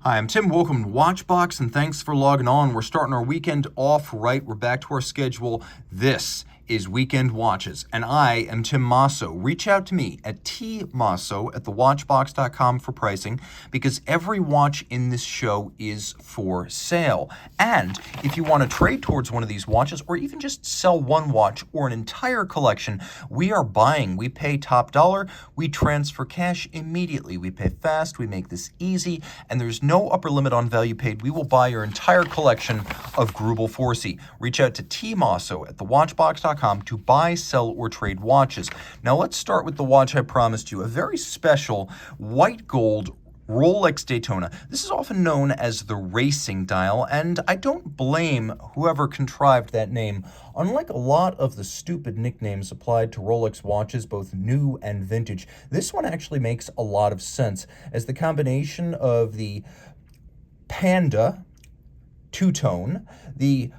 Hi, I'm Tim. Welcome to Watchbox, and thanks for logging on. We're starting our weekend off right. We're back to our schedule. This is Weekend Watches, and I am tmosso. Reach out to me at tmosso at thewatchbox.com for pricing, because every watch in this show is for sale. And if you want to trade towards one of these watches, or even just sell one watch or an entire collection, we are buying. We pay top dollar. We transfer cash immediately. We pay fast. We make this easy, and there's no upper limit on value paid. We will buy your entire collection of Grubel 4C. Reach out to tmosso at thewatchbox.com to buy, sell, or trade watches. Now let's start with the watch I promised you, a very special white gold Rolex Daytona. This is often known as the racing dial, and I don't blame whoever contrived that name. Unlike a lot of the stupid nicknames applied to Rolex watches, both new and vintage, this one actually makes a lot of sense, as the combination of the panda two-tone, the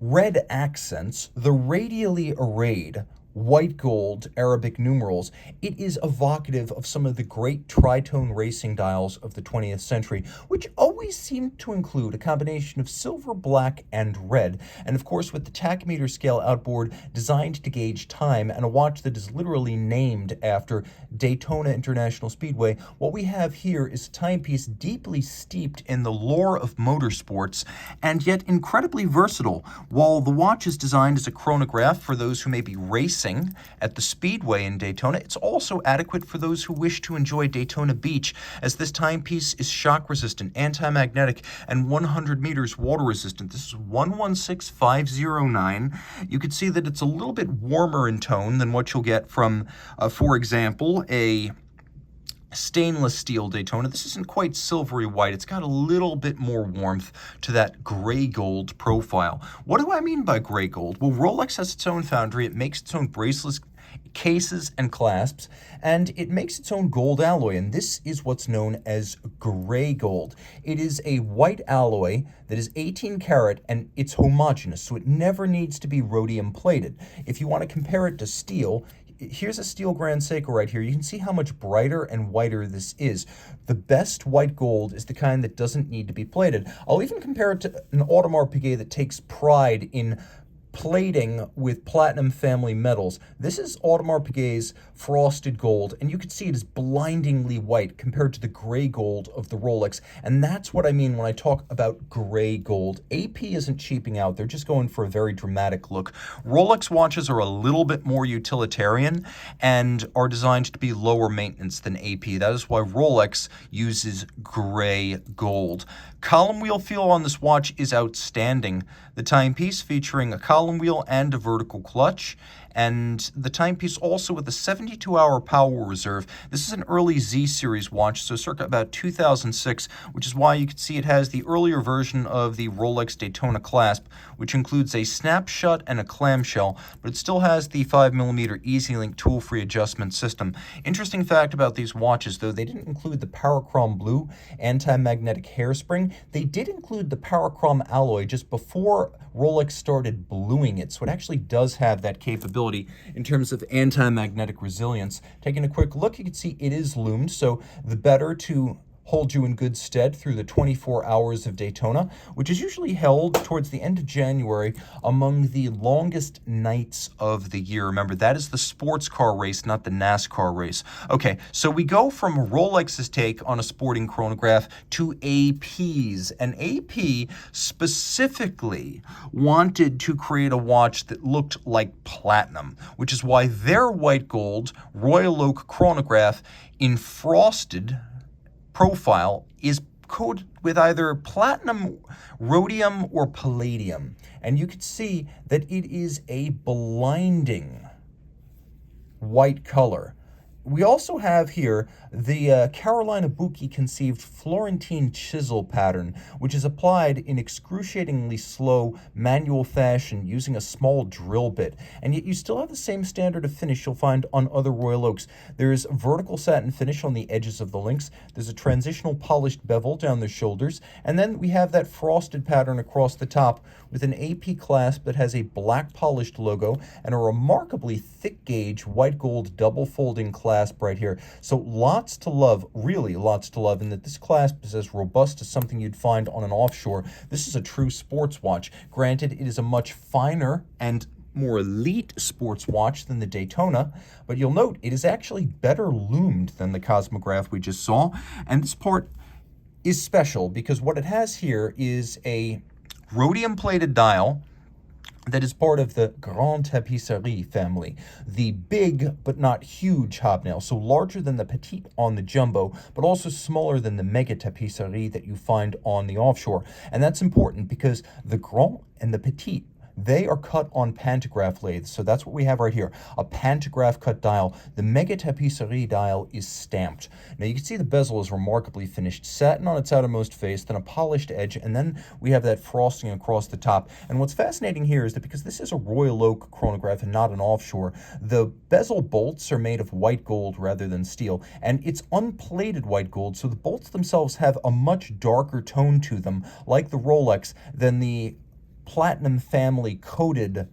red accents, the radially arrayed white gold Arabic numerals, it is evocative of some of the great tritone racing dials of the 20th century, which always seemed to include a combination of silver, black, and red. And of course, with the tachymeter scale outboard designed to gauge time, and a watch that is literally named after Daytona International Speedway, what we have here is a timepiece deeply steeped in the lore of motorsports, and yet incredibly versatile. While the watch is designed as a chronograph for those who may be racing at the Speedway in Daytona, it's also adequate for those who wish to enjoy Daytona Beach, as this timepiece is shock resistant, anti-magnetic, and 100 meters water resistant. This is 116509. You can see that it's a little bit warmer in tone than what you'll get from, for example, a stainless steel Daytona. This isn't quite silvery white. It's got a little bit more warmth to that gray gold profile. What do I mean by gray gold? Well, Rolex has its own foundry. It makes its own bracelets, cases, and clasps, and it makes its own gold alloy, and this is what's known as gray gold. It is a white alloy that is 18 karat, and it's homogeneous, so it never needs to be rhodium plated. If you want to compare it to steel, here's a steel Grand Seiko right here. You can see how much brighter and whiter this is. The best white gold is the kind that doesn't need to be plated. I'll even compare it to an Audemars Piguet that takes pride in plating with platinum family metals. This is Audemars Piguet's frosted gold, and you can see it is blindingly white compared to the gray gold of the Rolex, and that's what I mean when I talk about gray gold. AP isn't cheaping out. They're just going for a very dramatic look. Rolex watches are a little bit more utilitarian and are designed to be lower maintenance than AP. That is why Rolex uses gray gold. Column wheel feel on this watch is outstanding. The timepiece featuring a column wheel and a vertical clutch, and the timepiece also with a 72-hour power reserve. This is an early Z series watch, so circa about 2006, which is why you can see it has the earlier version of the Rolex Daytona clasp, which includes a snapshot and a clamshell, but it still has the 5mm EasyLink tool-free adjustment system. Interesting fact about these watches, though, they didn't include the Parachrom Blue anti-magnetic hairspring. They did include the Parachrom alloy just before Rolex started bluing it, so it actually does have that capability in terms of anti-magnetic resilience. Taking a quick look, you can see it is loomed, so the better to hold you in good stead through the 24 hours of Daytona, which is usually held towards the end of January, among the longest nights of the year. Remember, that is the sports car race, not the NASCAR race. Okay, so we go from Rolex's take on a sporting chronograph to AP's, and AP specifically wanted to create a watch that looked like platinum, which is why their white gold Royal Oak chronograph in frosted profile is coated with either platinum, rhodium, or palladium. And you can see that it is a blinding white color. We also have here the Carolina Bucchi conceived Florentine chisel pattern, which is applied in excruciatingly slow manual fashion using a small drill bit. And yet you still have the same standard of finish you'll find on other Royal Oaks. There's vertical satin finish on the edges of the links. There's a transitional polished bevel down the shoulders. And then we have that frosted pattern across the top with an AP clasp that has a black polished logo and a remarkably thick gauge white gold double folding clasp clasp right here. So lots to love, really lots to love, and that this clasp is as robust as something you'd find on an offshore. This is a true sports watch. Granted, it is a much finer and more elite sports watch than the Daytona, but you'll note it is actually better loomed than the Cosmograph we just saw, and this part is special because what it has here is a rhodium-plated dial that is part of the Grande Tapisserie family, the big but not huge hobnail, so larger than the petite on the jumbo, but also smaller than the mega tapisserie that you find on the offshore. And that's important because the Grand and the petite, they are cut on pantograph lathes, so that's what we have right here, a pantograph cut dial. The Mega Tapisserie dial is stamped. Now you can see the bezel is remarkably finished, satin on its outermost face, then a polished edge, and then we have that frosting across the top. And what's fascinating here is that because this is a Royal Oak chronograph and not an offshore, the bezel bolts are made of white gold rather than steel, and it's unplated white gold, so the bolts themselves have a much darker tone to them, like the Rolex, than the platinum family coated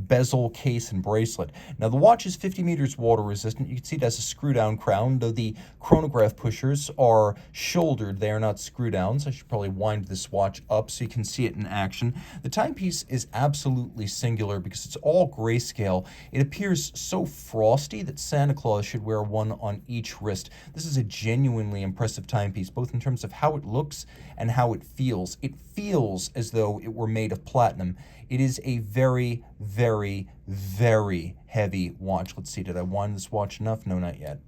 bezel, case, and bracelet. Now the watch is 50 meters water resistant. You can see it has a screw down crown, though the chronograph pushers are shouldered. They are not screw downs. I should probably wind this watch up so you can see it in action. The timepiece is absolutely singular because it's all grayscale. It appears so frosty that Santa Claus should wear one on each wrist. This is a genuinely impressive timepiece, both in terms of how it looks and how it feels. It feels as though it were made of platinum. It is a very, very, very heavy watch. Let's see, did I wind this watch enough? No, not yet.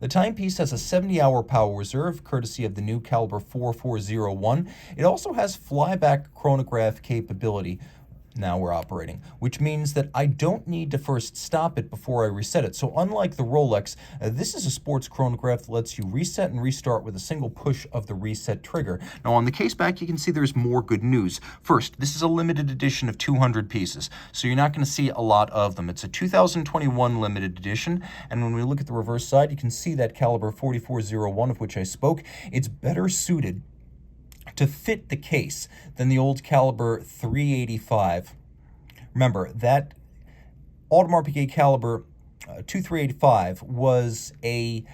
The timepiece has a 70-hour power reserve, courtesy of the new caliber 4401. It also has flyback chronograph capability. Now we're operating, which means that I don't need to first stop it before I reset it. So unlike the Rolex, this is a sports chronograph that lets you reset and restart with a single push of the reset trigger. Now on the case back, you can see there's more good news. First, this is a limited edition of 200 pieces, so you're not going to see a lot of them. It's a 2021 limited edition, and when we look at the reverse side, you can see that caliber 4401 of which I spoke. It's better suited to fit the case than the old caliber 385. Remember, that Audemars Piguet caliber 2385 was a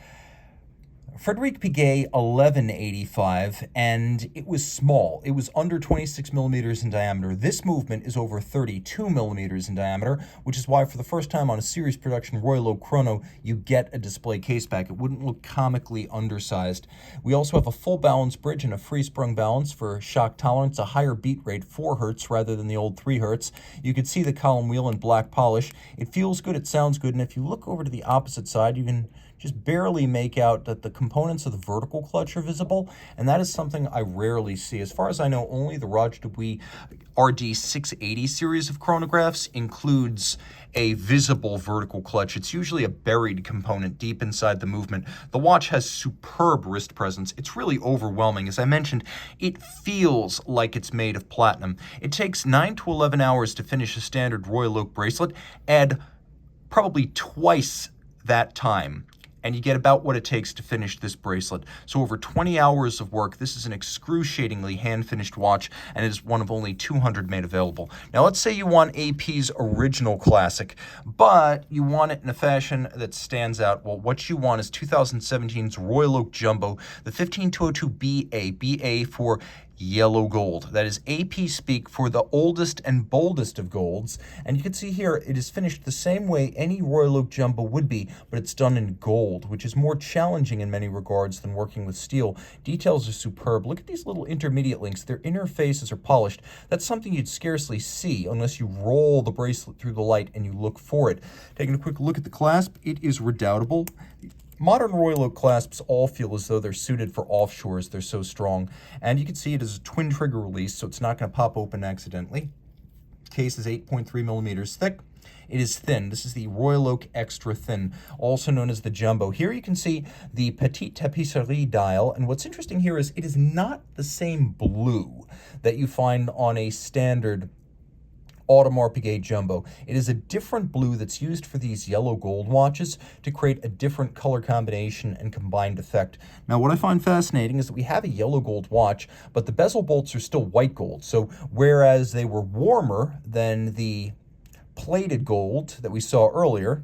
Frederic Piguet 1185, and it was small. It was under 26 millimeters in diameter. This movement is over 32 millimeters in diameter, which is why for the first time on a series production Royal Oak chrono, you get a display case back. It wouldn't look comically undersized. We also have a full balance bridge and a free sprung balance for shock tolerance, a higher beat rate, 4 hertz rather than the old 3 hertz. You can see the column wheel in black polish. It feels good, it sounds good, and if you look over to the opposite side, you can just barely make out that the components of the vertical clutch are visible, and that is something I rarely see. As far as I know, only the Roger Dubuis RD680 series of chronographs includes a visible vertical clutch. It's usually a buried component deep inside the movement. The watch has superb wrist presence. It's really overwhelming. As I mentioned, it feels like it's made of platinum. It takes 9 to 11 hours to finish a standard Royal Oak bracelet, add probably twice that time, and you get about what it takes to finish this bracelet. So over 20 hours of work. This is an excruciatingly hand-finished watch, and it is one of only 200 made available. Now let's say you want AP's original classic, but you want it in a fashion that stands out. Well, what you want is 2017's Royal Oak Jumbo, the 15202BA, BA for yellow gold. That is AP speak for the oldest and boldest of golds. And you can see here, it is finished the same way any Royal Oak Jumbo would be, but it's done in gold, which is more challenging in many regards than working with steel. Details are superb. Look at these little intermediate links. Their inner faces are polished. That's something you'd scarcely see unless you roll the bracelet through the light and you look for it. Taking a quick look at the clasp, it is redoubtable. Modern Royal Oak clasps all feel as though they're suited for offshores. They're so strong. And you can see it is a twin trigger release, so it's not going to pop open accidentally. Case is 8.3 millimeters thick. It is thin. This is the Royal Oak Extra Thin, also known as the Jumbo. Here you can see the Petite Tapisserie dial, and what's interesting here is it is not the same blue that you find on a standard Audemars Piguet Jumbo. It is a different blue that's used for these yellow gold watches to create a different color combination and combined effect. Now, what I find fascinating is that we have a yellow gold watch, but the bezel bolts are still white gold. So whereas they were warmer than the plated gold that we saw earlier,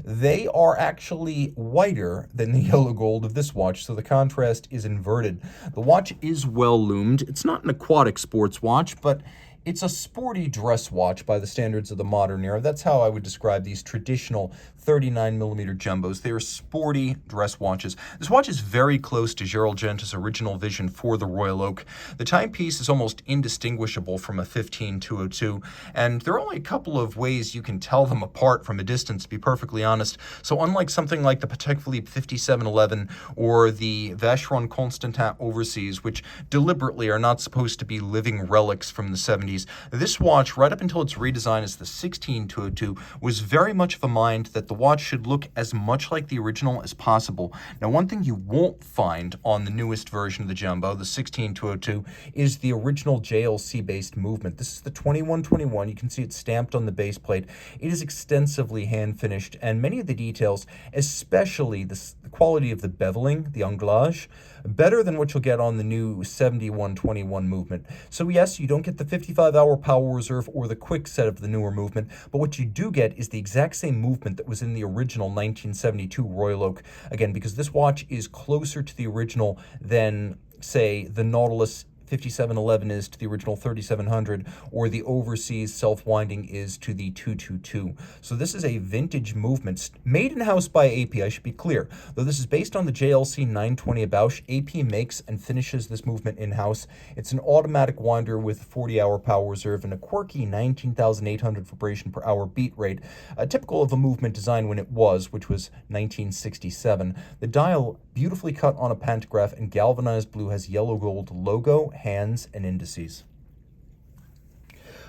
they are actually whiter than the yellow gold of this watch, so the contrast is inverted. The watch is well loomed. It's not an aquatic sports watch, but it's a sporty dress watch by the standards of the modern era. That's how I would describe these traditional 39mm jumbos. They are sporty dress watches. This watch is very close to Gerald Genta's original vision for the Royal Oak. The timepiece is almost indistinguishable from a 15202, and there are only a couple of ways you can tell them apart from a distance, to be perfectly honest. So unlike something like the Patek Philippe 5711 or the Vacheron Constantin Overseas, which deliberately are not supposed to be living relics from the 70s, this watch, right up until its redesign as the 16202, was very much of a mind that the watch should look as much like the original as possible. Now, one thing you won't find on the newest version of the jumbo, the 16202, is the original JLC-based movement. This is the 2121. You can see it stamped on the base plate. It is extensively hand-finished, and many of the details, especially the quality of the beveling, the anglage, better than what you'll get on the new 7121 movement. So yes, you don't get the 55-hour power reserve or the quick set of the newer movement, but what you do get is the exact same movement that was in the original 1972 Royal Oak. Again, because this watch is closer to the original than, say, the Nautilus 5711 is to the original 3700, or the Overseas self-winding is to the 222. So this is a vintage movement made in-house by AP, I should be clear. Though this is based on the JLC 920 Bausch, AP makes and finishes this movement in-house. It's an automatic winder with 40-hour power reserve and a quirky 19,800 vibration per hour beat rate, typical of a movement design when it was, which was 1967. The dial, beautifully cut on a pantograph and galvanized blue, has yellow gold logo, hands, and indices.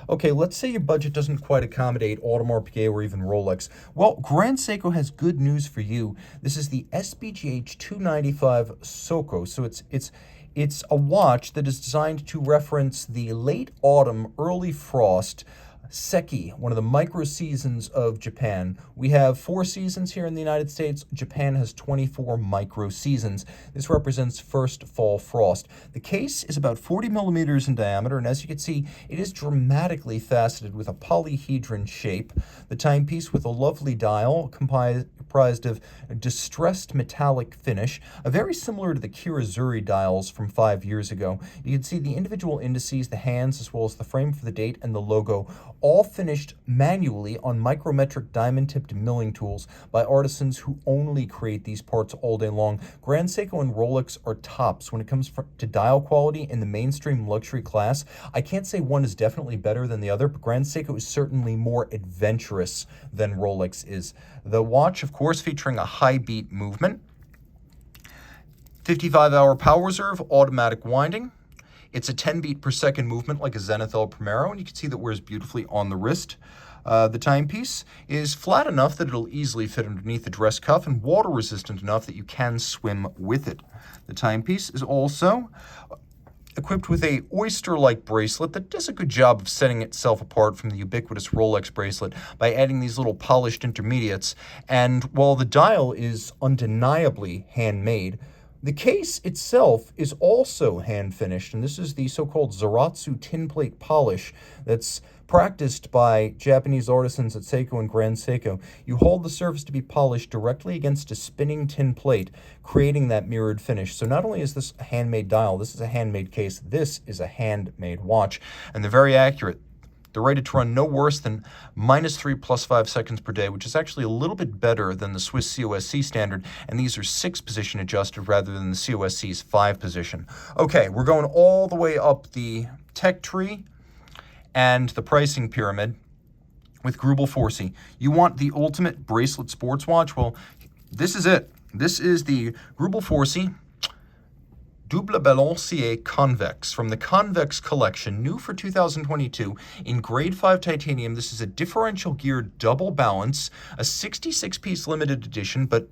Okay, let's say your budget doesn't quite accommodate Audemars Piguet or even Rolex. Well, Grand Seiko has good news for you. This is the SPGH 295 Soco. So it's a watch that is designed to reference the late autumn, early frost Seki, one of the micro seasons of Japan. We have 4 seasons here in the United States. Japan has 24 micro seasons. This represents first fall frost. The case is about 40 millimeters in diameter, and as you can see, it is dramatically faceted with a polyhedron shape. The timepiece with a lovely dial comprised of a distressed metallic finish, very similar to the Kirizuri dials from 5 years ago. You can see the individual indices, the hands, as well as the frame for the date and the logo, all finished manually on micrometric diamond-tipped milling tools by artisans who only create these parts all day long. Grand Seiko and Rolex are tops when it comes to dial quality in the mainstream luxury class. I can't say one is definitely better than the other, but Grand Seiko is certainly more adventurous than Rolex is. The watch, of course, featuring a high beat movement, 55-hour power reserve, automatic winding. It's a 10 beat per second movement like a Zenith El Primero, and you can see that wears beautifully on the wrist. The timepiece is flat enough that it'll easily fit underneath the dress cuff and water resistant enough that you can swim with it. The timepiece is also equipped with a oyster-like bracelet that does a good job of setting itself apart from the ubiquitous Rolex bracelet by adding these little polished intermediates. And while the dial is undeniably handmade, the case itself is also hand-finished, and this is the so-called Zaratsu tin plate polish that's practiced by Japanese artisans at Seiko and Grand Seiko. You hold the surface to be polished directly against a spinning tin plate, creating that mirrored finish. So not only is this a handmade dial, this is a handmade case, this is a handmade watch, and they're very accurate. They're rated to run no worse than -3 + 5 seconds per day, which is actually a little bit better than the Swiss COSC standard, and these are 6 position adjusted rather than the COSC's 5 position. Okay, we're going all the way up the tech tree and the pricing pyramid with Grubel 4C. You want the ultimate bracelet sports watch? Well, this is it. This is the Grubel 4C Double Balancier Convex from the Convex collection, new for 2022 in grade 5 titanium. This is a differential geared double balance, a 66-piece limited edition, but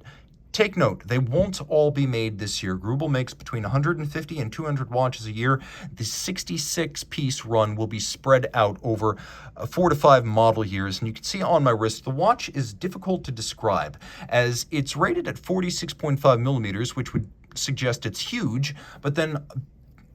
take note, they won't all be made this year. Grubel makes between 150 and 200 watches a year. The 66-piece run will be spread out over 4 to 5 model years. And you can see on my wrist, the watch is difficult to describe as it's rated at 46.5 millimeters, which would suggest it's huge, but then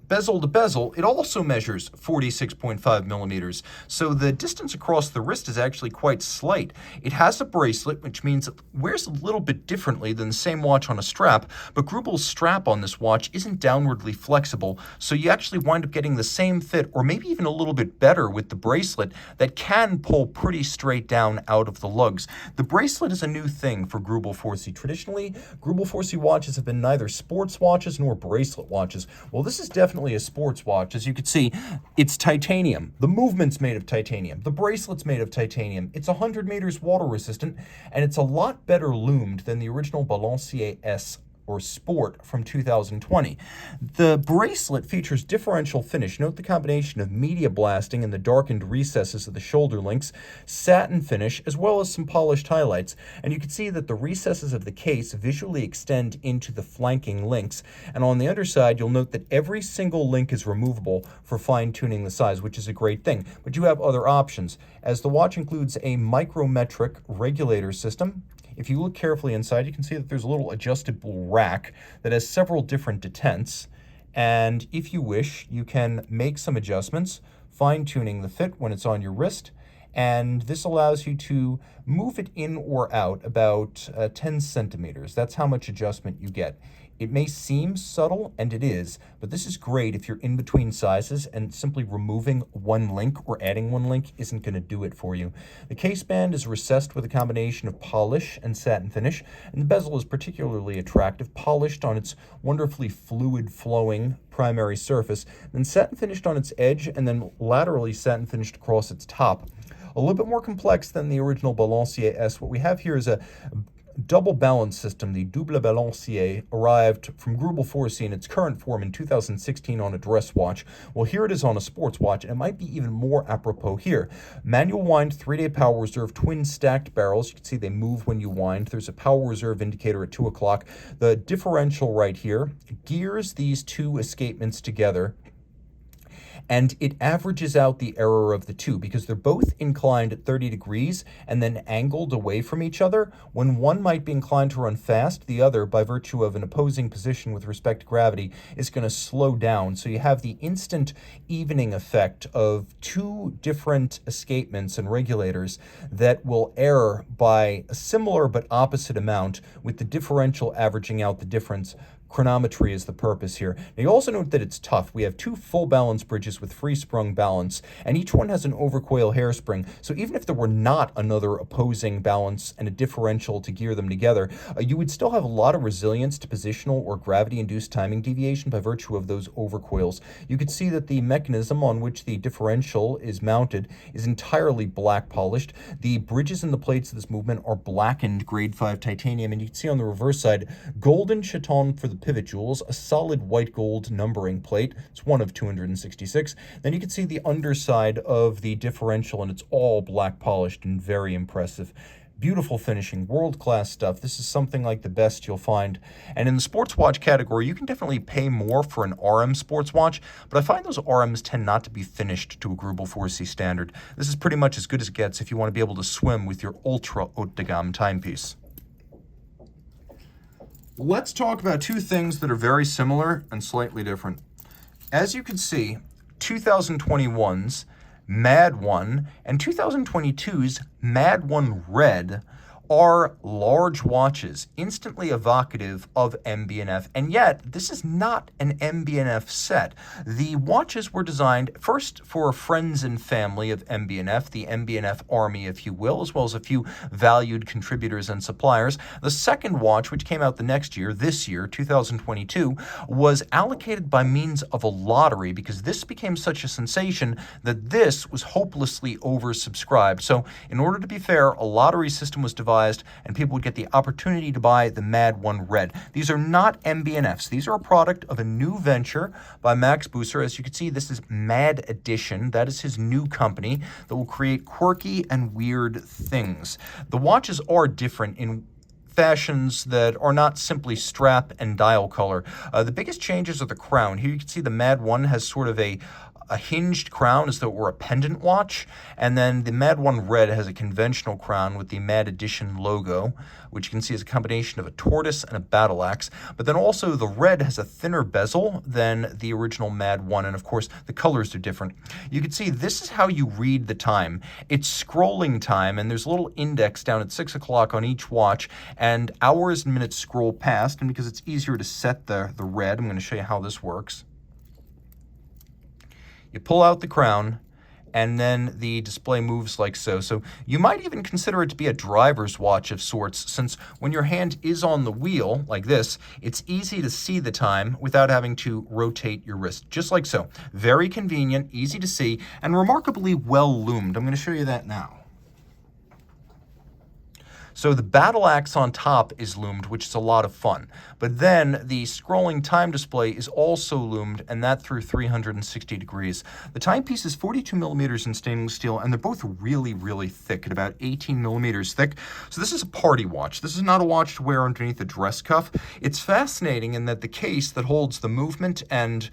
Bezel to bezel, it also measures 46.5 millimeters, so the distance across the wrist is actually quite slight. It has a bracelet, which means it wears a little bit differently than the same watch on a strap, but Grubel's strap on this watch isn't downwardly flexible, so you actually wind up getting the same fit, or maybe even a little bit better with the bracelet that can pull pretty straight down out of the lugs. The bracelet is a new thing for Grubel 4C. Traditionally, Grubel 4C watches have been neither sports watches nor bracelet watches. Well, this is definitely a sports watch. As you can see, it's titanium. The movement's made of titanium. The bracelet's made of titanium. It's 100 meters water resistant, and it's a lot better loomed than the original Balancier S or Sport from 2020. The bracelet features differential finish. Note the combination of media blasting in the darkened recesses of the shoulder links, satin finish, as well as some polished highlights. And you can see that the recesses of the case visually extend into the flanking links. And on the underside, you'll note that every single link is removable for fine-tuning the size, which is a great thing. But you have other options, as the watch includes a micrometric regulator system. If you look carefully inside, you can see that there's a little adjustable rack that has several different detents. And if you wish, you can make some adjustments, fine-tuning the fit when it's on your wrist. And this allows you to move it in or out about 10 centimeters. That's how much adjustment you get. It may seem subtle, and it is, but this is great if you're in between sizes and simply removing one link or adding one link isn't going to do it for you. The case band is recessed with a combination of polish and satin finish, and the bezel is particularly attractive, polished on its wonderfully fluid flowing primary surface, then satin finished on its edge, and then laterally satin finished across its top. A little bit more complex than the original Balancier S. What we have here is a double balance system. The double balancier arrived from Grubel 4C in its current form in 2016 on a dress watch. Well, here it is on a sports watch, and it might be even more apropos here. Manual wind, 3-day power reserve, twin stacked barrels. You can see they move when you wind. There's a power reserve indicator at 2 o'clock. The differential right here gears these two escapements together, and it averages out the error of the two because they're both inclined at 30 degrees and then angled away from each other. When one might be inclined to run fast, the other, by virtue of an opposing position with respect to gravity, is going to slow down. So you have the instant evening effect of two different escapements and regulators that will err by a similar but opposite amount, with the differential averaging out the difference. Chronometry is the purpose here. Now you also note that it's tough. We have two full balance bridges with free sprung balance, and each one has an overcoil hairspring. So even if there were not another opposing balance and a differential to gear them together, you would still have a lot of resilience to positional or gravity-induced timing deviation by virtue of those overcoils. You could see that the mechanism on which the differential is mounted is entirely black polished. The bridges and the plates of this movement are blackened grade 5 titanium, and you can see on the reverse side, golden chaton for the pivot jewels, a solid white gold numbering plate. It's one of 266. Then you can see the underside of the differential, and it's all black polished and very impressive. Beautiful finishing, world-class stuff. This is something like the best you'll find. And in the sports watch category, you can definitely pay more for an RM sports watch, but I find those RMs tend not to be finished to a Grubel 4C standard. This is pretty much as good as it gets if you want to be able to swim with your ultra haute de gamme timepiece. Let's talk about two things that are very similar and slightly different. As you can see, 2021's M.A.D 1 and 2022's M.A.D 1 Red are large watches, instantly evocative of MB&F, and yet this is not an MB&F set. The watches were designed first for friends and family of MB&F, the MB&F army, if you will, as well as a few valued contributors and suppliers. The second watch, which came out the next year, this year, 2022, was allocated by means of a lottery because this became such a sensation that this was hopelessly oversubscribed. So in order to be fair, a lottery system was devised and people would get the opportunity to buy the M.A.D 1 Red. These are not MB&Fs. These are a product of a new venture by Max Busser. As you can see, this is M.A.D Edition. That is his new company that will create quirky and weird things. The watches are different in fashions that are not simply strap and dial color. The biggest changes are the crown. Here you can see the M.A.D 1 has sort of a a hinged crown as though it were a pendant watch. And then the M.A.D. one red has a conventional crown with the M.A.D. edition logo, which you can see is a combination of a tortoise and a battle axe. But then also the red has a thinner bezel than the original M.A.D. one, and of course the colors are different. You can see this is how you read the time. It's scrolling time, and there's a little index down at 6 o'clock on each watch, and hours and minutes scroll past. And because it's easier to set the red, I'm going to show you how this works. You pull out the crown, and then the display moves like so. So you might even consider it to be a driver's watch of sorts, since when your hand is on the wheel, like this, it's easy to see the time without having to rotate your wrist, just like so. Very convenient, easy to see, and remarkably well loomed. I'm going to show you that now. So the battle axe on top is loomed, which is a lot of fun. But then the scrolling time display is also loomed, and that through 360 degrees. The timepiece is 42 millimeters in stainless steel, and they're both really, really thick, at about 18 millimeters thick. So this is a party watch. This is not a watch to wear underneath a dress cuff. It's fascinating in that the case that holds the movement and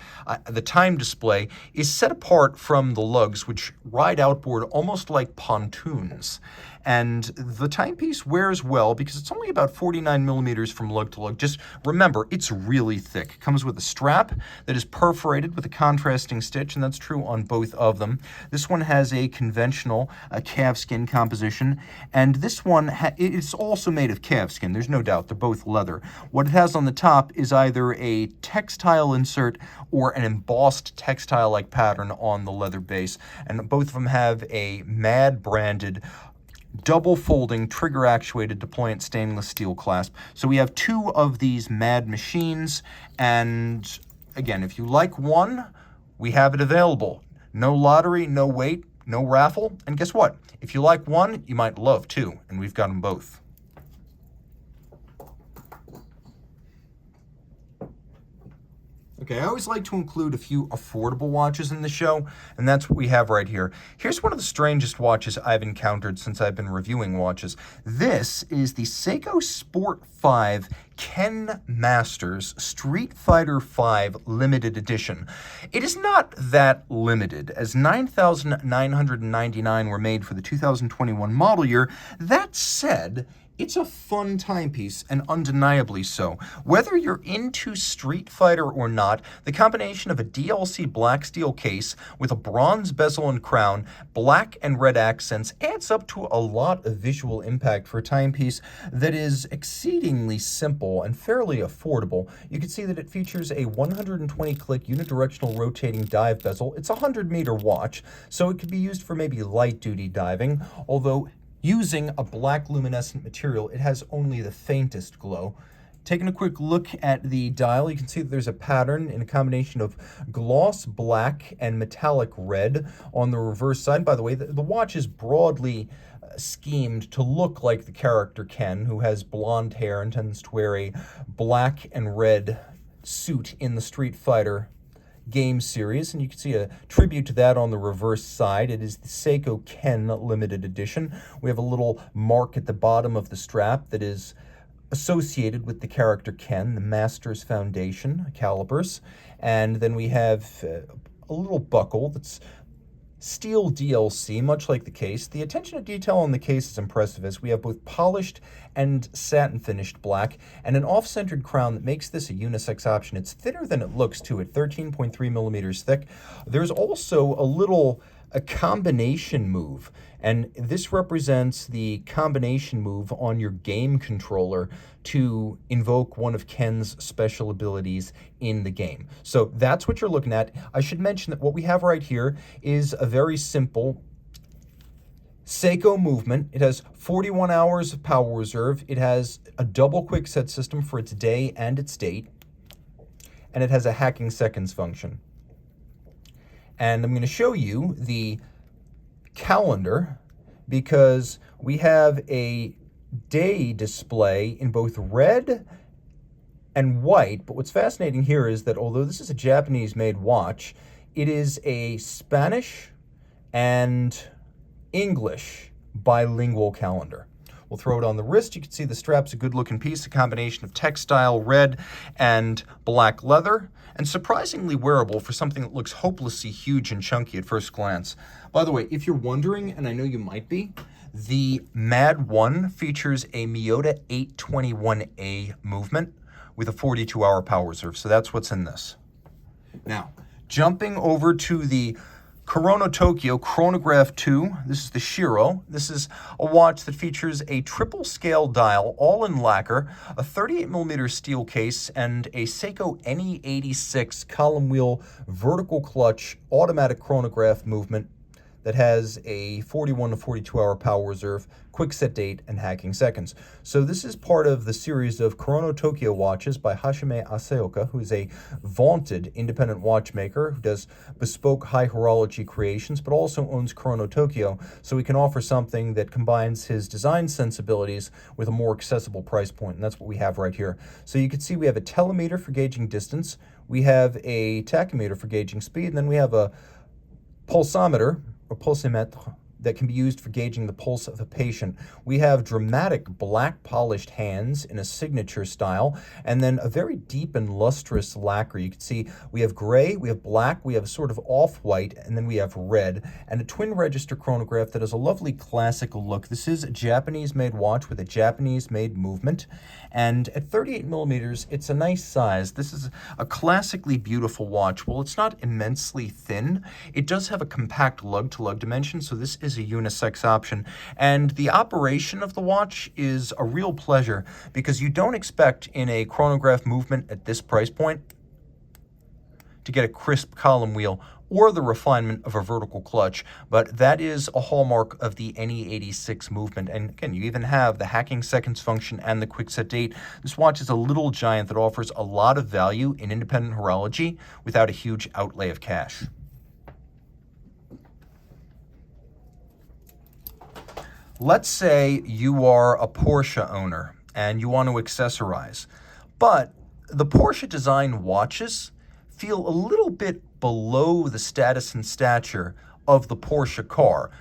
the time display is set apart from the lugs, which ride outboard almost like pontoons. And the timepiece wears well because it's only about 49 millimeters from lug to lug. Just remember, it's really thick. It comes with a strap that is perforated with a contrasting stitch, and that's true on both of them. This one has a conventional calfskin composition, and this one it's also made of calfskin. There's no doubt. They're both leather. What it has on the top is either a textile insert or an embossed textile-like pattern on the leather base, and both of them have a M.A.D. branded double folding trigger actuated deployant stainless steel clasp. So we have two of these M.A.D. machines, and again, if you like one, we have it available. No lottery, no wait, no raffle, and guess what? If you like one, you might love two, and we've got them both. Okay, I always like to include a few affordable watches in the show, and that's what we have right here. Here's one of the strangest watches I've encountered since I've been reviewing watches. This is the Seiko Sport 5 Ken Masters Street Fighter V Limited Edition. It is not that limited, as 9,999 were made for the 2021 model year. That said, it's a fun timepiece, and undeniably so. Whether you're into Street Fighter or not, the combination of a DLC black steel case with a bronze bezel and crown, black and red accents, adds up to a lot of visual impact for a timepiece that is exceedingly simple and fairly affordable. You can see that it features a 120-click unidirectional rotating dive bezel. It's a 100-meter watch, so it could be used for maybe light-duty diving, although using a black luminescent material, it has only the faintest glow. Taking a quick look at the dial, you can see that there's a pattern in a combination of gloss black and metallic red on the reverse side. By the way, the watch is broadly schemed to look like the character Ken, who has blonde hair and tends to wear a black and red suit in the Street Fighter game series, and you can see a tribute to that on the reverse side. It is the Seiko Ken limited edition. We have a little mark at the bottom of the strap that is associated with the character Ken, the Masters Foundation calipers, and then we have a little buckle that's steel DLC, much like the case. The attention to detail on the case is impressive, as we have both polished and satin finished black, and an off-centered crown that makes this a unisex option. It's thinner than it looks too, at 13.3 millimeters thick. There's also a combination move, and this represents the combination move on your game controller to invoke one of Ken's special abilities in the game. So that's what you're looking at. I should mention that what we have right here is a very simple Seiko movement. It has 41 hours of power reserve. It has a double quick set system for its day and its date, and it has a hacking seconds function. And I'm going to show you the calendar because we have a day display in both red and white. But what's fascinating here is that although this is a Japanese-made watch, it is a Spanish and English bilingual calendar. We'll throw it on the wrist. You can see the strap's a good-looking piece, a combination of textile, red, and black leather, and surprisingly wearable for something that looks hopelessly huge and chunky at first glance. By the way, if you're wondering, and I know you might be, the M.A.D. 1 features a Miyota 821A movement with a 42-hour power reserve, so that's what's in this. Now, jumping over to the Corona Tokyo Chronograph 2, this is the Shiro. This is a watch that features a triple scale dial, all in lacquer, a 38mm steel case, and a Seiko NE86 column wheel vertical clutch automatic chronograph movement that has a 41 to 42 hour power reserve, quick set date, and hacking seconds. So this is part of the series of Corona Tokyo watches by Hashime Asaoka, who is a vaunted independent watchmaker who does bespoke high horology creations, but also owns Corona Tokyo, so he can offer something that combines his design sensibilities with a more accessible price point, and that's what we have right here. So you can see we have a telemeter for gauging distance, we have a tachometer for gauging speed, and then we have a pulsometer, or pulsimetre, that can be used for gauging the pulse of a patient. We have dramatic black polished hands in a signature style, and then a very deep and lustrous lacquer. You can see we have gray, we have black, we have a sort of off-white, and then we have red, and a twin register chronograph that has a lovely classical look. This is a Japanese-made watch with a Japanese-made movement, and at 38mm, it's a nice size. This is a classically beautiful watch. Well, it's not immensely thin. It does have a compact lug-to-lug dimension, so this is a unisex option, and the operation of the watch is a real pleasure because you don't expect in a chronograph movement at this price point to get a crisp column wheel or the refinement of a vertical clutch, but that is a hallmark of the NE86 movement. And again, you even have the hacking seconds function and the quick set date. This watch is a little giant that offers a lot of value in independent horology without a huge outlay of cash. Let's say you are a Porsche owner and you want to accessorize, but the Porsche design watches feel a little bit below the status and stature of the Porsche car.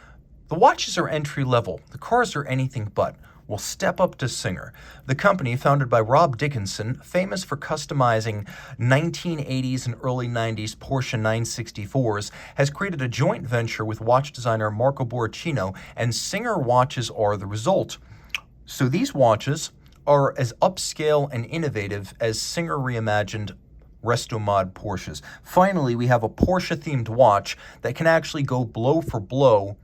The watches are entry level, the cars are anything but. Well, step up to Singer. The company, founded by Rob Dickinson, famous for customizing 1980s and early 90s Porsche 964s, has created a joint venture with watch designer Marco Borrachino, and Singer watches are the result. So these watches are as upscale and innovative as Singer reimagined Resto-Mod Porsches. Finally, we have a Porsche-themed watch that can actually go blow for blow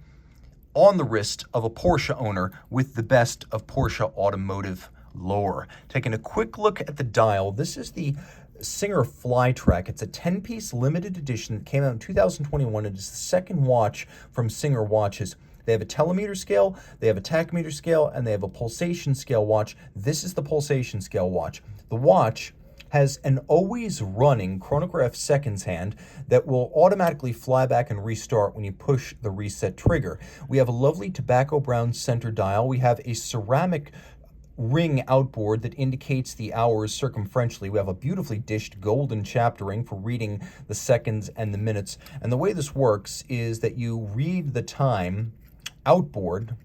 on the wrist of a Porsche owner with the best of Porsche automotive lore. Taking a quick look at the dial, this is the Singer Flytrack. It's a 10-piece limited edition that came out in 2021. It is the second watch from Singer watches. They have a telemeter scale, they have a tachometer scale, and they have a pulsation scale watch. This is the pulsation scale watch. The watch has an always running chronograph seconds hand that will automatically fly back and restart when you push the reset trigger. We have a lovely tobacco brown center dial. We have a ceramic ring outboard that indicates the hours circumferentially. We have a beautifully dished golden chapter ring for reading the seconds and the minutes. And the way this works is that you read the time outboard.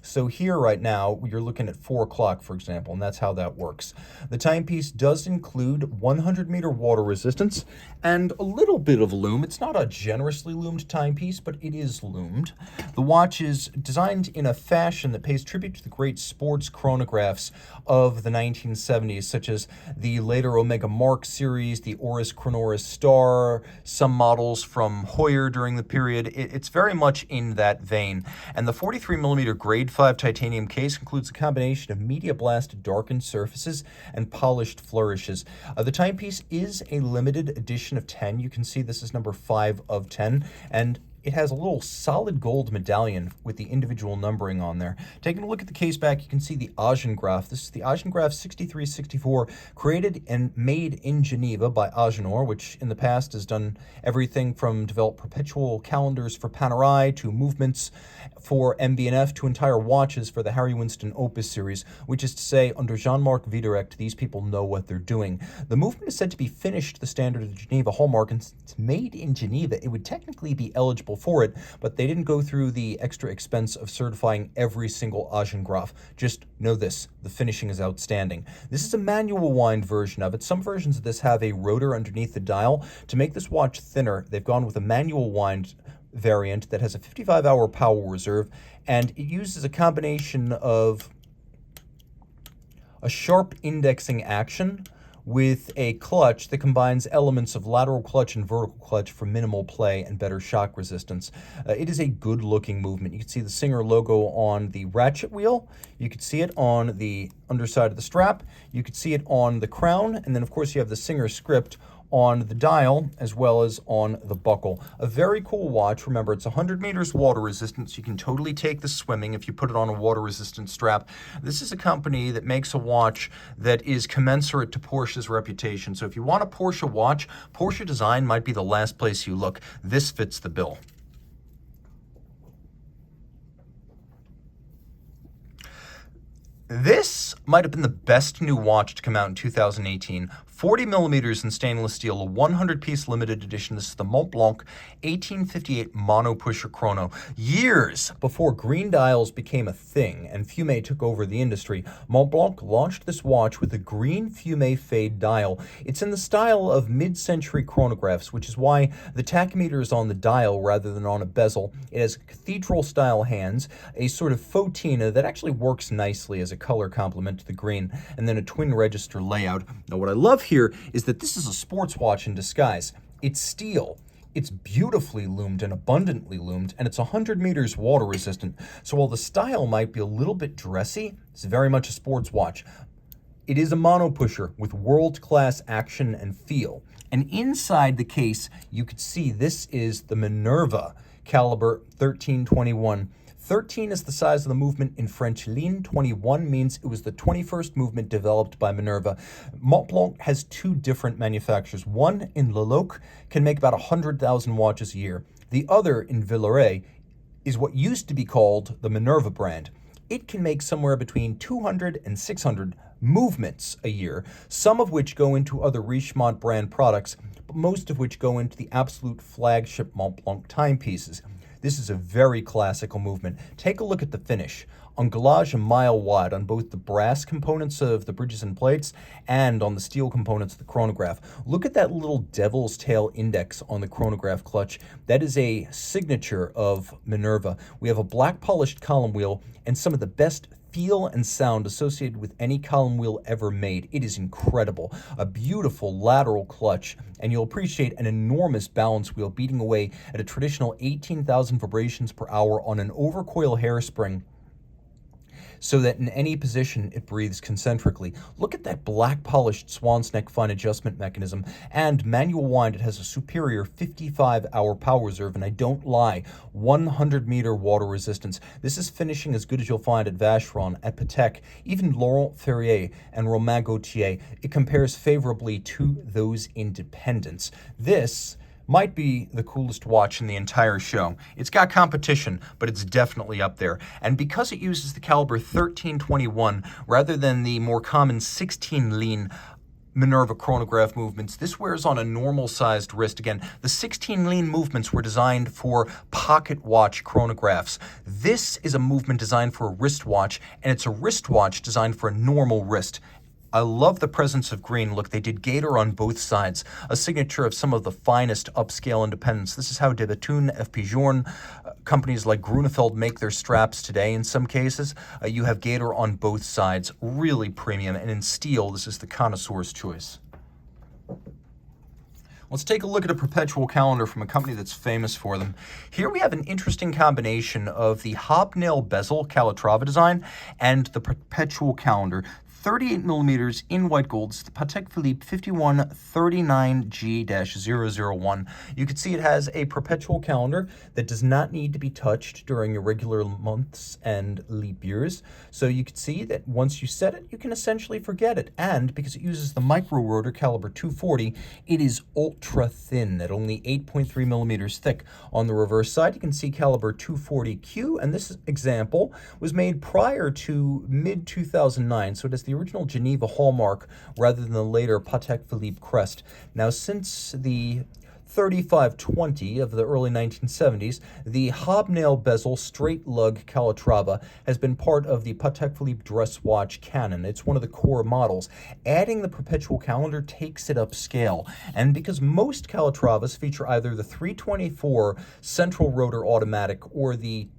So here right now, you're looking at 4 o'clock, for example, and that's how that works. The timepiece does include 100-meter water resistance and a little bit of lume. It's not a generously loomed timepiece, but it is loomed. The watch is designed in a fashion that pays tribute to the great sports chronographs of the 1970s, such as the later Omega Mark series, the Oris Chronoris Star, some models from Heuer during the period. It's very much in that vein. And the 43mm grade 5 titanium case includes a combination of media blasted darkened surfaces and polished flourishes. The timepiece is a limited edition of 10. You can see this is number 5 of 10, and it has a little solid gold medallion with the individual numbering on there. Taking a look at the case back, you can see the Agengraph. This is the Agengraph 6364, created and made in Geneva by Agenor, which in the past has done everything from develop perpetual calendars for Panerai to movements for MB&F to entire watches for the Harry Winston Opus series, which is to say, under Jean-Marc Wiederrecht, these people know what they're doing. The movement is said to be finished the standard of the Geneva hallmark, and since it's made in Geneva, it would technically be eligible responsible for it, but they didn't go through the extra expense of certifying every single Graph. Just know this, the finishing is outstanding. This is a manual wind version of it. Some versions of this have a rotor underneath the dial. To make this watch thinner, they've gone with a manual wind variant that has a 55-hour power reserve, and it uses a combination of a sharp indexing action with a clutch that combines elements of lateral clutch and vertical clutch for minimal play and better shock resistance. It is a good-looking movement. You can see the Singer logo on the ratchet wheel. You can see it on the underside of the strap. You can see it on the crown. And then, of course, you have the Singer script on the dial as well as on the buckle. A very cool watch. Remember, it's 100 meters water resistance. You can totally take the swimming if you put it on a water resistant strap. This is a company that makes a watch that is commensurate to Porsche's reputation. So if you want a Porsche watch, Porsche design might be the last place you look. This fits the bill. This might have been the best new watch to come out in 2018. 40 millimeters in stainless steel, a 100-piece limited edition. This is the Montblanc 1858 mono pusher chrono. Years before green dials became a thing and Fume took over the industry, Montblanc launched this watch with a green Fume fade dial. It's in the style of mid-century chronographs, which is why the tachymeter is on the dial rather than on a bezel. It has cathedral-style hands, a sort of fauxtina that actually works nicely as a color complement to the green, and then a twin register layout. Now, what I love here is that this is a sports watch in disguise. It's steel, it's beautifully loomed and abundantly loomed, and it's 100 meters water resistant. So while the style might be a little bit dressy, it's very much a sports watch. It is a mono pusher with world-class action and feel. And inside the case, you could see this is the Minerva caliber 1321. 13 is the size of the movement in French ligne. 21 means it was the 21st movement developed by Minerva. Montblanc has two different manufacturers. One in Leloc can make about 100,000 watches a year. The other in Villeret is what used to be called the Minerva brand. It can make somewhere between 200 and 600 movements a year, some of which go into other Richemont brand products, but most of which go into the absolute flagship Montblanc timepieces. This is a very classical movement. Take a look at the finish. Ungulage a mile wide on both the brass components of the bridges and plates and on the steel components of the chronograph. Look at that little devil's tail index on the chronograph clutch. That is a signature of Minerva. We have a black polished column wheel and some of the best feel and sound associated with any column wheel ever made. It is incredible. A beautiful lateral clutch, and you'll appreciate an enormous balance wheel beating away at a traditional 18,000 vibrations per hour on an overcoil hairspring, so that in any position it breathes concentrically. Look at that black polished swan's neck fine adjustment mechanism, and manual wind. It has a superior 55-hour power reserve, and I don't lie, 100-meter water resistance. This is finishing as good as you'll find at Vacheron, at Patek, even Laurent Ferrier and Romain Gaultier. It compares favorably to those independents. This might be the coolest watch in the entire show. It's got competition, but it's definitely up there. And because it uses the caliber 1321 rather than the more common 16 lean Minerva chronograph movements, this wears on a normal-sized wrist. Again, the 16 lean movements were designed for pocket watch chronographs. This is a movement designed for a wristwatch, and it's a wristwatch designed for a normal wrist. I love the presence of green. Look, they did gator on both sides, a signature of some of the finest upscale independents. This is how De Bethune, FP companies like Grunefeld make their straps today in some cases. You have gator on both sides, really premium. And in steel, this is the connoisseur's choice. Let's take a look at a Perpetual calendar from a company that's famous for them. Here we have an interesting combination of the hobnail bezel Calatrava design and the Perpetual calendar. 38 millimeters in white gold. It's the Patek Philippe 5139G-001. You can see it has a perpetual calendar that does not need to be touched during irregular months and leap years. So you can see that once you set it, you can essentially forget it. And because it uses the micro rotor caliber 240, it is ultra thin at only 8.3 millimeters thick. On the reverse side, you can see caliber 240Q, and this example was made prior to mid-2009, so it has the original Geneva hallmark rather than the later Patek Philippe crest. Now, since the 3520 of the early 1970s, the hobnail bezel straight lug Calatrava has been part of the Patek Philippe dress watch canon. It's one of the core models. Adding the Perpetual calendar takes it upscale, and because most Calatravas feature either the 324 central rotor automatic or the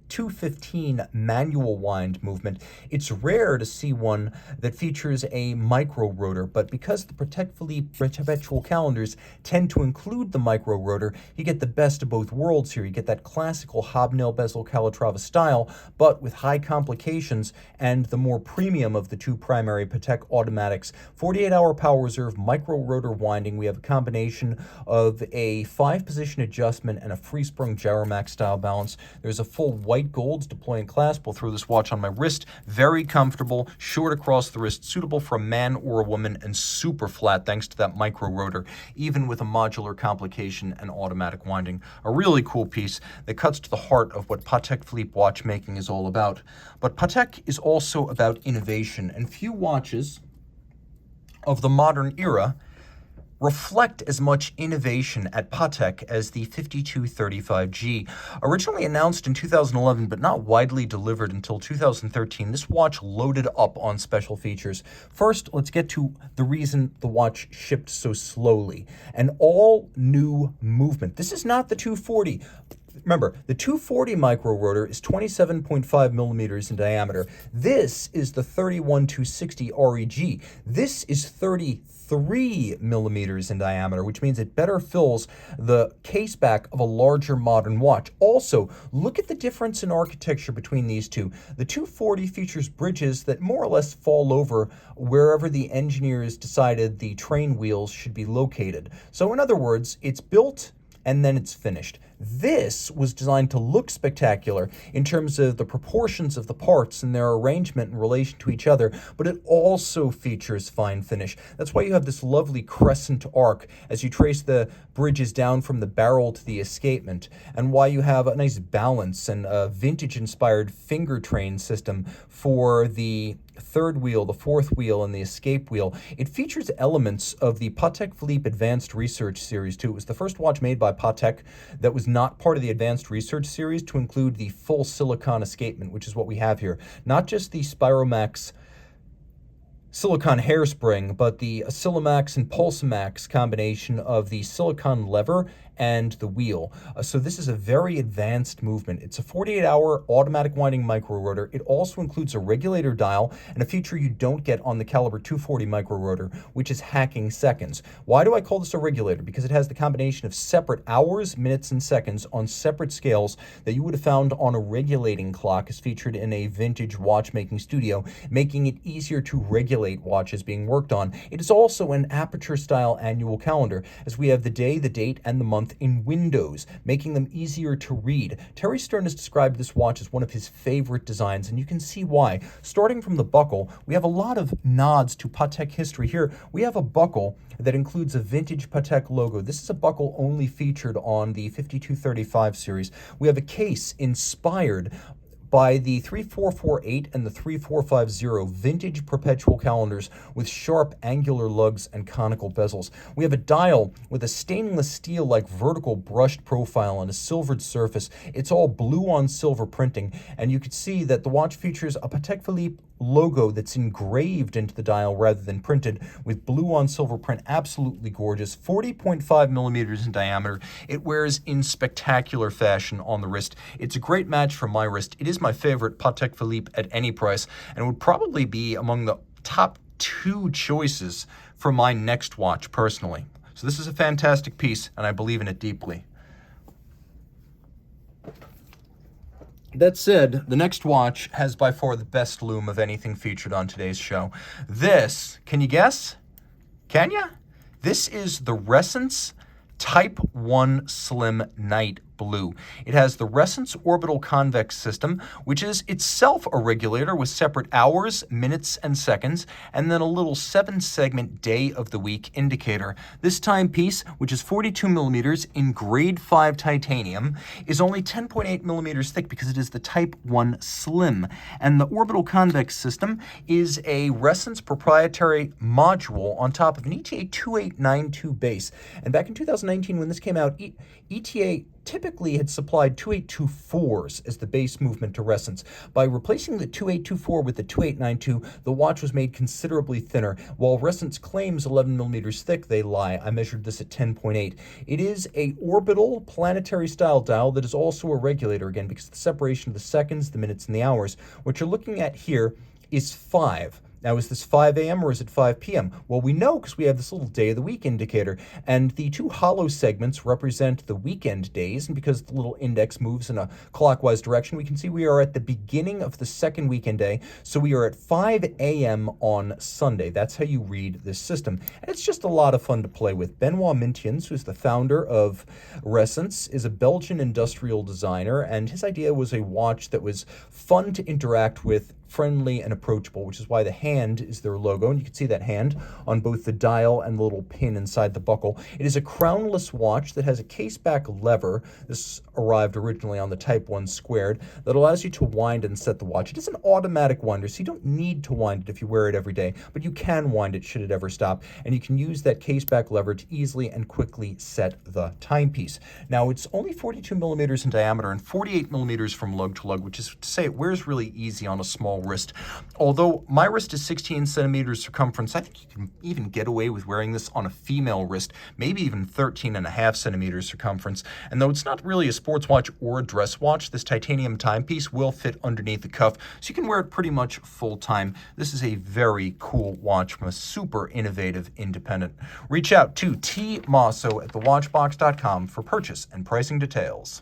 215 manual wind movement, it's rare to see one that features a micro rotor, but because the Patek Philippe Perpetual calendars tend to include the micro rotor, you get the best of both worlds here. You get that classical hobnail bezel Calatrava style, but with high complications and the more premium of the two primary Patek automatics. 48-hour power reserve, micro rotor winding. We have a combination of a 5-position adjustment and a free sprung Gyromax style balance. There's a full white gold deploying clasp. We'll throw this watch on my wrist. Very comfortable, short across the wrist, suitable for a man or a woman, and super flat thanks to that micro rotor, even with a modular complication and automatic winding. A really cool piece that cuts to the heart of what Patek Philippe watchmaking is all about. But Patek is also about innovation, and few watches of the modern era reflect as much innovation at Patek as the 5235G. Originally announced in 2011, but not widely delivered until 2013, this watch loaded up on special features. First, let's get to the reason the watch shipped so slowly. An all-new movement. This is not the 240. Remember, the 240 micro rotor is 27.5 millimeters in diameter. This is the 31260 REG. This is 33 millimeters in diameter, which means it better fills the case back of a larger modern watch. Also, look at the difference in architecture between these two. The 240 features bridges that more or less fall over wherever the engineers decided the train wheels should be located. So in other words, it's built and then it's finished. This was designed to look spectacular in terms of the proportions of the parts and their arrangement in relation to each other, but it also features fine finish. That's why you have this lovely crescent arc as you trace the bridges down from the barrel to the escapement, and why you have a nice balance and a vintage-inspired finger train system for the third wheel, the fourth wheel, and the escape wheel. It features elements of the Patek Philippe Advanced Research Series, too. It was the first watch made by Patek that was not part of the Advanced Research Series to include the full silicon escapement, which is what we have here. Not just the Spiromax silicon hairspring, but the Oscillomax and Pulsamax combination of the silicon lever and the wheel. So this is a very advanced movement. It's a 48-hour automatic winding micro rotor. It also includes a regulator dial and a feature you don't get on the caliber 240 micro rotor, which is hacking seconds. Why do I call this a regulator? Because it has the combination of separate hours, minutes, and seconds on separate scales that you would have found on a regulating clock as featured in a vintage watchmaking studio, making it easier to regulate watches being worked on. It is also an aperture-style annual calendar, as we have the day, the date, and the month in windows, making them easier to read. Terry Stern has described this watch as one of his favorite designs, and you can see why. Starting from the buckle, we have a lot of nods to Patek history here. We have a buckle that includes a vintage Patek logo. This is a buckle only featured on the 5235 series. We have a case inspired by the 3448 and the 3450 vintage Perpetual calendars with sharp angular lugs and conical bezels. We have a dial with a stainless steel-like vertical brushed profile on a silvered surface. It's all blue on silver printing, and you can see that the watch features a Patek Philippe logo that's engraved into the dial rather than printed with blue on silver print. Absolutely gorgeous. 40.5 millimeters in diameter. It wears in spectacular fashion on the wrist. It's a great match for my wrist. It is my favorite Patek Philippe at any price, and would probably be among the top 2 choices for my next watch personally. So this is a fantastic piece, and I believe in it deeply. That said, the next watch has by far the best lume of anything featured on today's show. This, can you guess? Can ya? This is the Resence Type 1 Slim Night blue. It has the Resonance Orbital Convex System, which is itself a regulator with separate hours, minutes, and seconds, and then a little 7-segment day of the week indicator. This timepiece, which is 42 millimeters in grade 5 titanium, is only 10.8 millimeters thick because it is the Type 1 Slim. And the Orbital Convex System is a Resonance proprietary module on top of an ETA 2892 base. And back in 2019, when this came out, ETA typically had supplied 2824s as the base movement to Resonance. By replacing the 2824 with the 2892, the watch was made considerably thinner. While Resonance claims 11 millimeters thick, they lie. I measured this at 10.8. It is a orbital planetary style dial that is also a regulator, again, because of the separation of the seconds, the minutes, and the hours. What you're looking at here is 5. Now, is this 5 a.m. or is it 5 p.m.? Well, we know because we have this little day of the week indicator, and the two hollow segments represent the weekend days, and because the little index moves in a clockwise direction, we can see we are at the beginning of the second weekend day, so we are at 5 a.m. on Sunday. That's how you read this system, and it's just a lot of fun to play with. Benoit Mintiens, who's the founder of Resonance, is a Belgian industrial designer, and his idea was a watch that was fun to interact with, friendly and approachable, which is why the hand is their logo, and you can see that hand on both the dial and the little pin inside the buckle. It is a crownless watch that has a case-back lever. This arrived originally on the Type 1 Squared that allows you to wind and set the watch. It is an automatic winder, so you don't need to wind it if you wear it every day, but you can wind it should it ever stop, and you can use that case-back lever to easily and quickly set the timepiece. Now, it's only 42 millimeters in diameter and 48 millimeters from lug to lug, which is to say it wears really easy on a small wrist. Although my wrist is 16 centimeters circumference, I think you can even get away with wearing this on a female wrist, maybe even 13.5 centimeters circumference. And though it's not really a sports watch or a dress watch, this titanium timepiece will fit underneath the cuff, so you can wear it pretty much full time. This is a very cool watch from a super innovative independent. Reach out to tmosso at thewatchbox.com for purchase and pricing details.